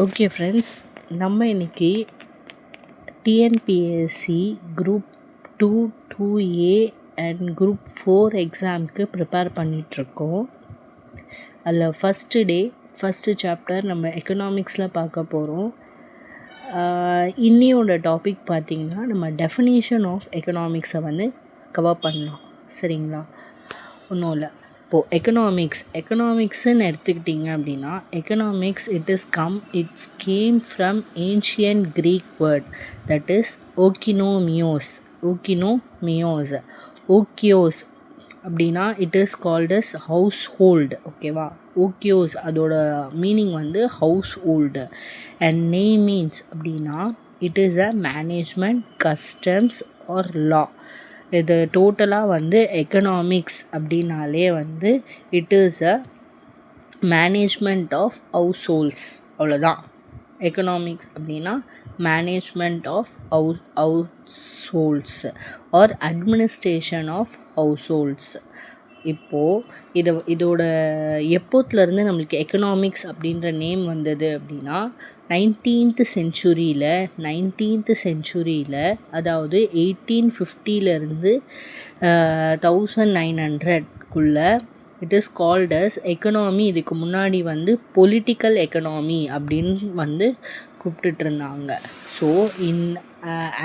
Okay friends, நம்ம இன்றைக்கி TNPSC group 2 2A and group 4 எக்ஸாமுக்கு ப்ரிப்பேர் பண்ணிகிட்ருக்கோம். அதில் ஃபஸ்ட்டு சாப்டர் நம்ம எக்கனாமிக்ஸில் பார்க்க போகிறோம். இன்னியோட டாபிக் பார்த்திங்கன்னா நம்ம டெஃபினேஷன் ஆஃப் எக்கனாமிக்ஸை கவர் பண்ணலாம். சரிங்களா? ஒன்றும் இல்லை. இப்போது எக்கனாமிக்ஸ்ன்னு எடுத்துக்கிட்டிங்க அப்படின்னா economics it's came from ancient Greek word that is oikos அப்படின்னா it is called as household. ஓகேவா? ஓக்கியோஸ் அதோட meaning household. And name means அப்படின்னா it is a management, customs or law. இது டோட்டலாக எக்கனாமிக்ஸ் அப்படின்னாலே it is a management of households. அவ்வளோதான். Economics அப்படின்னா management of households or administration of households. இப்போது இதோட எப்போத்துலேருந்து நம்மளுக்கு economics அப்படின்ற நேம் வந்தது அப்படின்னா 19th சென்ச்சுரியில் அதாவது 1850 1900 it is called as economy. இதுக்கு முன்னாடி பொலிட்டிக்கல் எக்கனாமி அப்படின்னு கூப்பிட்டுட்டு இருந்தாங்க. ஸோ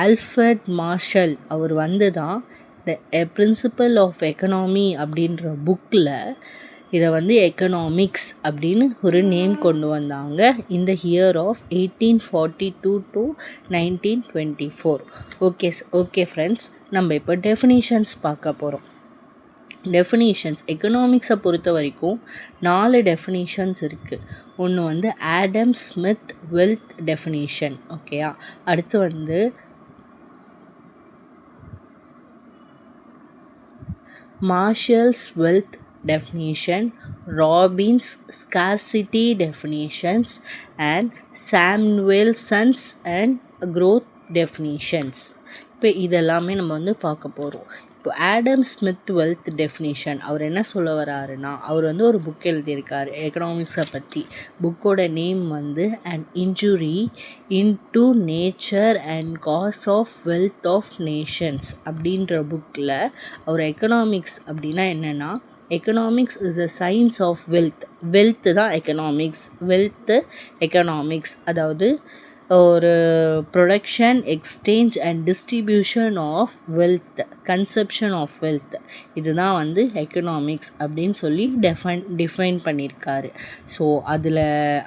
ஆல்ஃப்ரட் மார்ஷல் அவர் தான் த பிரின்சிபல் ஆஃப் எக்கனாமி அப்படின்ற புக்கில் இதை எக்கனாமிக்ஸ் அப்படின்னு ஒரு நேம் கொண்டு வந்தாங்க இந்த year of 1842 to 1924. Okay friends, நம்ம இப்போ டெஃபினிஷன்ஸ் பார்க்க போகிறோம். எக்கனாமிக்ஸை பொறுத்த வரைக்கும் 4 டெஃபினிஷன்ஸ் இருக்குது. ஒன்று ஆடம் ஸ்மித் வெல்த் டெஃபினிஷன். ஓகேயா? அடுத்து Marshall's wealth definition, Robbins scarcity definitions, and Samuelson's and growth definitions. இப்போ இதெல்லாமே நம்ம பார்க்க போகிறோம். இப்போ ஆடம் ஸ்மித் வெல்த் டெஃபினிஷன் அவர் என்ன சொல்ல வராருன்னா, அவர் ஒரு புக் எழுதியிருக்காரு எக்கனாமிக்ஸை பற்றி. புக்கோட name and inquiry into nature and cause of wealth of nations அப்படின்ற புக்கில் அவர் எக்கனாமிக்ஸ் அப்படின்னா என்னென்னா, economics is a science of wealth தான் எக்கனாமிக்ஸ். அதாவது ஒரு production, exchange and distribution of wealth, conception of wealth, இதுதான் எக்கனாமிக்ஸ் அப்படின்னு சொல்லி டிஃபைன் பண்ணியிருக்காரு. ஸோ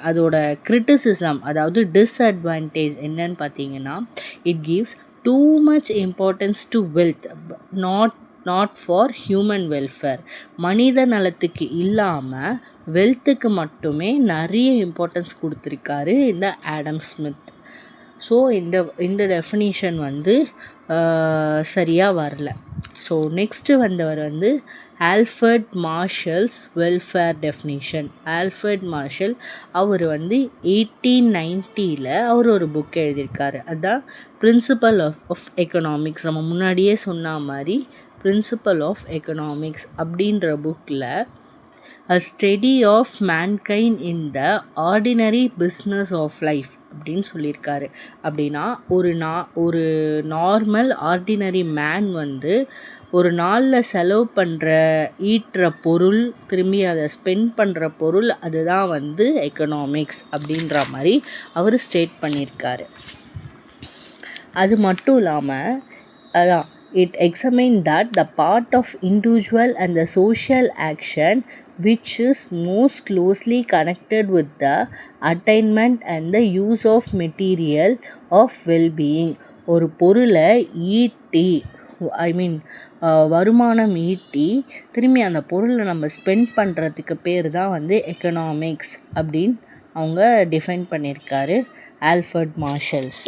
அதோட கிரிட்டிசிசம், அதாவது டிஸ்அட்வான்டேஜ் என்னன்னு பார்த்தீங்கன்னா, it gives too much importance to wealth, not for human welfare. மனித நலத்துக்கு இல்லாமல் வெல்த்துக்கு மட்டுமே நிறைய இம்பார்ட்டன்ஸ் கொடுத்துருக்காரு இந்த ஆடம் ஸ்மித். ஸோ இந்த டெஃபினிஷன் சரியாக வரல. ஸோ நெக்ஸ்ட்டு வந்தவர் Alfred Marshall's welfare definition. Alfred Marshall அவர் 1890 அவர் ஒரு புக் எழுதியிருக்காரு. அதுதான் பிரின்சிபல் ஆஃப் எக்கனாமிக்ஸ். நம்ம முன்னாடியே சொன்ன மாதிரி பிரின்சிபல் ஆஃப் எக்கனாமிக்ஸ் அப்படின்ற புக்கில் a study of mankind in the ordinary business of life அப்படின்னு சொல்லியிருக்காரு. அப்படின்னா ஒரு நார்மல் ஆர்டினரி மேன் ஒரு நாளில் செலவு பண்ணுற ஈட்டுற பொருள், திரும்பி அதை ஸ்பெண்ட் பண்ணுற பொருள், அதுதான் எக்கனாமிக்ஸ் அப்படின்ற மாதிரி அவர் ஸ்டேட் பண்ணியிருக்காரு. அது மட்டும் இல்லாமல் அதான் it examined that the part of individual and the social action which is most closely connected with the attainment and the use of material of well-being. ஒரு பொருளை ஈட்டி, வருமானம் ஈட்டி திரும்பி அந்த பொருளை நம்ம ஸ்பெண்ட் பண்ணுறதுக்கு பேர் தான் எக்கனாமிக்ஸ் அப்படின்னு அவங்க டிஃபைன் பண்ணியிருக்காரு ஆல்ஃப்ரட் மார்ஷல்ஸ்.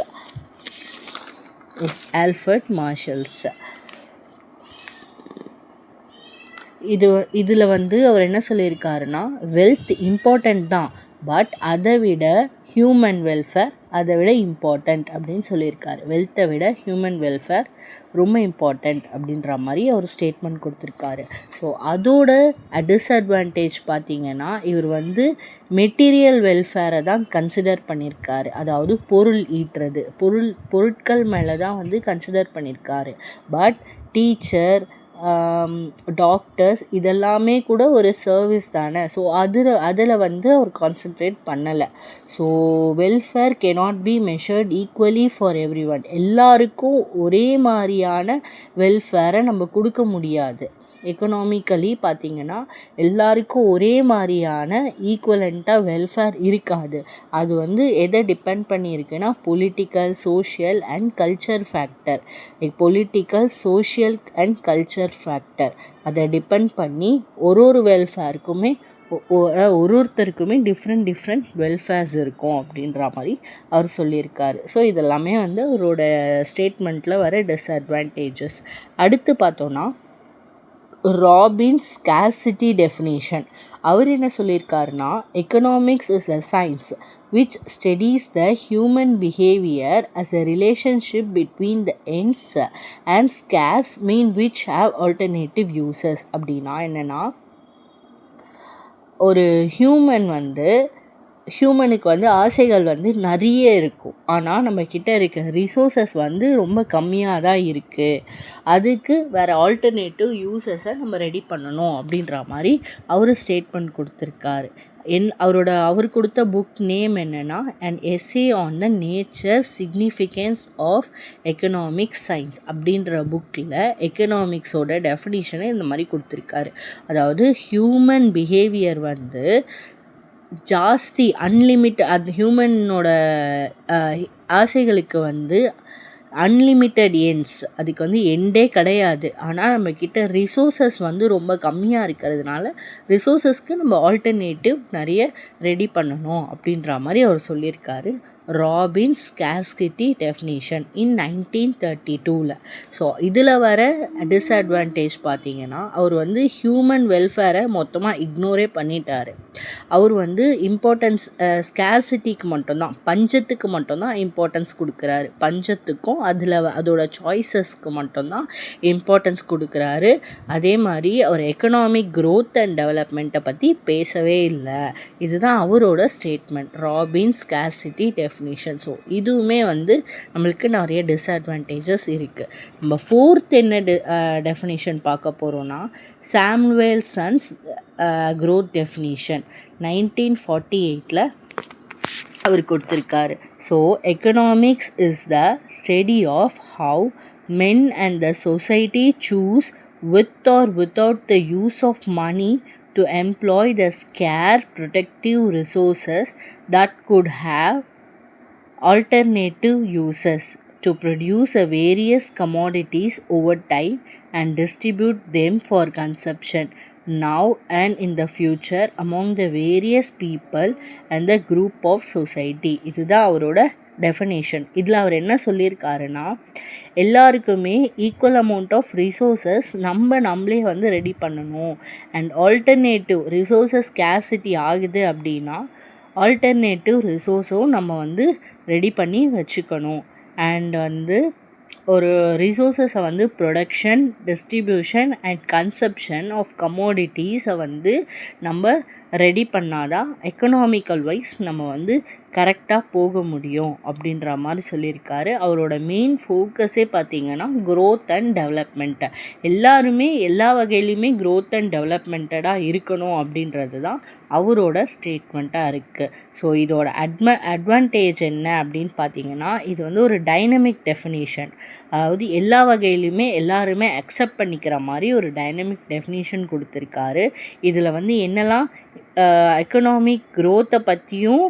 இதில் அவர் என்ன சொல்லியிருக்காருன்னா, வெல்த் இம்பார்ட்டண்ட் தான், பட் அதை விட ஹியூமன் வெல்ஃபேர் அதை விட இம்பார்ட்டண்ட் அப்படின்னு சொல்லியிருக்காரு. வெல்த்தை விட ஹியூமன் வெல்ஃபேர் ரொம்ப இம்பார்ட்டண்ட் அப்படின்ற மாதிரி அவர் ஸ்டேட்மெண்ட் கொடுத்துருக்காரு. ஸோ அதோட டிஸ்அட்வான்டேஜ் பார்த்திங்கன்னா இவர் வந்து மெட்டீரியல் வெல்ஃபேரை தான் கன்சிடர் பண்ணியிருக்காரு. அதாவது பொருள் ஈட்டுறது, பொருட்கள் மேலே தான் வந்து கன்சிடர் பண்ணியிருக்காரு. பட் டீச்சர், டாக்டர்ஸ் இதெல்லாமே கூட ஒரு சர்வீஸ் தானே. ஸோ அதில் வந்து அவர் கான்சன்ட்ரேட் பண்ணலை. So welfare cannot be measured equally for everyone. எல்லாருக்கும் ஒரே மாதிரியான வெல்ஃபேரை நம்ம கொடுக்க முடியாது. எக்கனாமிக்கலி பார்த்திங்கன்னா எல்லாருக்கும் ஒரே மாதிரியான ஈக்குவலண்ட்டாக வெல்ஃபேர் இருக்காது. அது வந்து எதை டிபெண்ட் பண்ணியிருக்குன்னா political, social and culture factor. Political, social and culture factor அதை டிபெண்ட் பண்ணி ஒரு வெல்ஃபேருக்குமே ஒருத்தருக்குமே டிஃப்ரெண்ட் வெல்ஃபேர்ஸ் இருக்கும் அப்படின்ற மாதிரி அவர் சொல்லியிருக்காரு. ஸோ இதெல்லாமே வந்து அவரோட ஸ்டேட்மெண்ட்டில் வர டிஸ்அட்வான்டேஜஸ். அடுத்து பார்த்தோன்னா ராபின்ஸ் ஸ்கேர்சிட்டி டெஃபினேஷன். அவர் என்ன சொல்லியிருக்காருன்னா economics is a science which studies the human behavior as a relationship between the ends and scarce mean which have alternative uses. அப்படின்னா என்னென்னா ஒரு ஹியூமனுக்கு வந்து ஆசைகள் வந்து நிறைய இருக்கும். ஆனால் நம்மக்கிட்ட இருக்க ரிசோர்ஸஸ் வந்து ரொம்ப கம்மியாக தான் இருக்குது. அதுக்கு வேறு ஆல்டர்னேட்டிவ் யூசஸை நம்ம ரெடி பண்ணணும் அப்படின்ற மாதிரி அவர் ஸ்டேட்மெண்ட் கொடுத்துருக்காரு. அவர் கொடுத்த புக் நேம் என்னென்னா an essay on the nature significance of economic science அப்படின்ற புக்கில் எக்கனாமிக்ஸோட டெஃபினிஷனை இந்த மாதிரி கொடுத்துருக்காரு. அதாவது ஹியூமன் பிஹேவியர் வந்து ஜாஸ்தி அது ஹியூமனோட ஆசைகளுக்கு வந்து அன்லிமிட்டெட் எண்ட்ஸ், அதுக்கு வந்து எண்டே கிடையாது. ஆனால் நம்மக்கிட்ட ரிசோர்ஸஸ் வந்து ரொம்ப கம்மியாக இருக்கிறதுனால ரிசோர்ஸஸ்க்கு நம்ம ஆல்டர்னேட்டிவ் நிறைய ரெடி பண்ணணும் அப்படின்ற மாதிரி அவர் சொல்லியிருக்காரு. ராபின்ஸ் ஸ்கேர்சிட்டி டெஃபினிஷன் இன் 1932. ஸோ இதில் வர டிஸ்அட்வான்டேஜ் பார்த்திங்கன்னா அவர் வந்து ஹியூமன் வெல்ஃபேரை மொத்தமாக இக்னோரே பண்ணிட்டார். அவர் வந்து இம்பார்ட்டன்ஸ் ஸ்கேர்சிட்டிக்கு மட்டும்தான், பஞ்சத்துக்கு மட்டும்தான் இம்பார்ட்டன்ஸ் கொடுக்குறாரு. பஞ்சத்துக்கும் அதோட சாய்ஸஸ்க்கு மட்டும்தான் இம்பார்ட்டன்ஸ் கொடுக்குறாரு. அதே மாதிரி அவர் எக்கனாமிக் க்ரோத் அண்ட் டெவலப்மெண்ட்டை பற்றி பேசவே இல்லை. இதுதான் அவரோட statement, Robbins scarcity definition. So இதுவுமே வந்து நம்மளுக்கு நிறைய டிஸ்அட்வான்டேஜஸ் இருக்குது. நம்ம ஃபோர்த் என்ன டெஃபினிஷன் பார்க்க போகிறோன்னா சாமுவேல்சன்ஸ் க்ரோத் டெஃபினிஷன் 1948 அவர் கொடுத்துருக்காரு. So economics is the study of how men and the society choose with or without the use of money to employ the scarce protective resources that could have alternative uses to produce various commodities over time and distribute them for consumption now and in the future among the various people and the group of society. இதுதான் அவரோட definition. இதில் அவர் என்ன சொல்லியிருக்காருன்னா எல்லாருக்குமே equal amount of resources நம்மளே வந்து ready பண்ணணும். And alternative resources scarcity ஆகுது அப்படின்னா ஆல்டர்னேட்டிவ் ரிசோர்ஸும் நம்ம வந்து ரெடி பண்ணி வச்சுக்கணும். அண்ட் வந்து ஒரு ரிசோர்ஸஸை வந்து production, distribution and consumption of கமோடிட்டிஸை வந்து நம்ம ரெடி பண்ணாதான் எக்கனாமிக்கல் வைஸ் நம்ம வந்து கரெக்டாக போக முடியும் அப்படின்ற மாதிரி சொல்லியிருக்காரு. அவரோட மெயின் ஃபோக்கஸே பார்த்திங்கன்னா க்ரோத் அண்ட் டெவலப்மெண்ட்டு. எல்லாருமே எல்லா வகையிலையுமே க்ரோத் அண்ட் டெவலப்மெண்டடாக இருக்கணும் அப்படின்றது தான் அவரோட ஸ்டேட்மெண்ட்டாக இருக்குது. ஸோ இதோட அட்வான்டேஜ் என்ன அப்படின்னு பார்த்திங்கன்னா இது வந்து ஒரு டைனமிக் டெஃபினிஷன். அதாவது எல்லா வகையிலையுமே எல்லாருமே அக்செப்ட் பண்ணிக்கிற மாதிரி ஒரு டைனமிக் டெஃபினிஷன் கொடுத்துருக்காரு. இதில் வந்து என்னெல்லாம் எக்கனாமிக் க்ரோத்தை பற்றியும்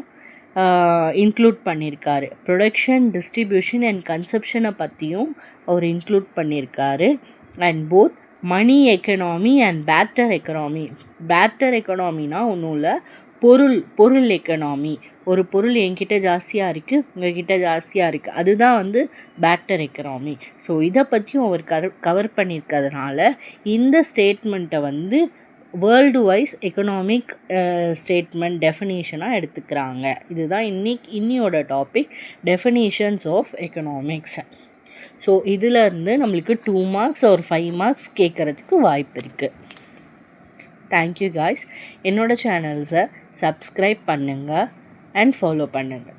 இன்க்ளூட் பண்ணியிருக்காரு. ப்ரொடக்ஷன், டிஸ்ட்ரிபியூஷன் அண்ட் கன்சப்ஷனை பற்றியும் அவர் இன்க்ளூட் பண்ணியிருக்காரு. And both money economy and barter எக்கனாமினா ஒன்றும் இல்லை, பொருள் எக்கனாமி. ஒரு பொருள் என்கிட்ட ஜாஸ்தியாக இருக்குது, உங்கள்கிட்ட ஜாஸ்தியாக இருக்குது, அதுதான் வந்து பேட்டர் எக்கனாமி. ஸோ இதை பற்றியும் அவர் கவர் பண்ணியிருக்கிறதுனால இந்த ஸ்டேட்மெண்ட்டை வந்து வேர்ல்டு வைஸ் எக்கனாமிக் ஸ்டேட்மெண்ட் டெஃபினேஷனாக எடுத்துக்கிறாங்க. இதுதான் இன்னியோட topic, definitions of economics. So இதிலேருந்து நம்மளுக்கு 2 மார்க்ஸ் ஒரு 5 மார்க்ஸ் கேட்குறதுக்கு வாய்ப்பு இருக்குது. Thank you guys. என்னோடய சேனல்ஸை சப்ஸ்கிரைப் பண்ணுங்கள் அண்ட் ஃபாலோ பண்ணுங்கள்.